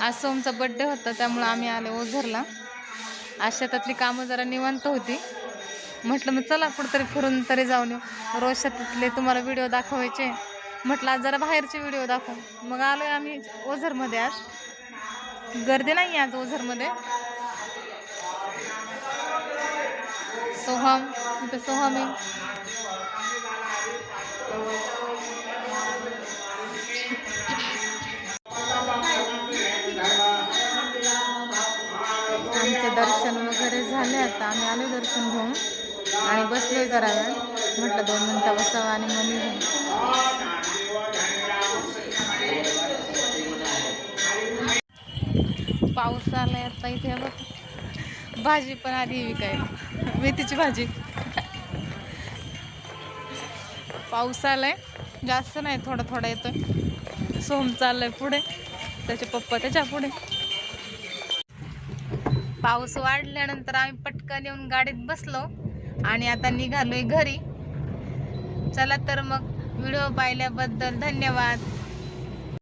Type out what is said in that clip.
आज सोमचा बर्थडे होता त्यामुळे आम्ही आलो ओझरला. आज शेतातली कामं जरा निवांत होती. म्हटलं मग चला कुठंतरी फिरून तरी जाऊन येऊ. रोज शेतातले तुम्हाला व्हिडिओ दाखवायचे. म्हटलं आज जरा बाहेरचे व्हिडिओ दाखवू. मग आलोय आम्ही ओझरमध्ये. आज गर्दी नाही आज ओझरमध्ये. सोहम इथं सोहम आहे. आमचे दर्शन वगैरे झाले. आता आम्ही आलो दर्शन घेऊन आणि बसलोय जरा वेळ. म्हटलं 2 मिनिटं बसावं आणि मग निघू. पाऊस आलाय आता इथे बघ. भाजी पण आली विकायला, मेथीची भाजी. पाऊस आलाय जास्त नाही, थोडा थोडा येतोय. सोहम चाललाय पुढे, त्याचे पप्पा त्याच्या पुढे. पाऊस वाढल्यानंतर आम्ही पटकन येऊन गाडीत बसलो आणि आता निघालोय घरी. चला तर मग व्हिडिओ पाहिल्याबद्दल धन्यवाद.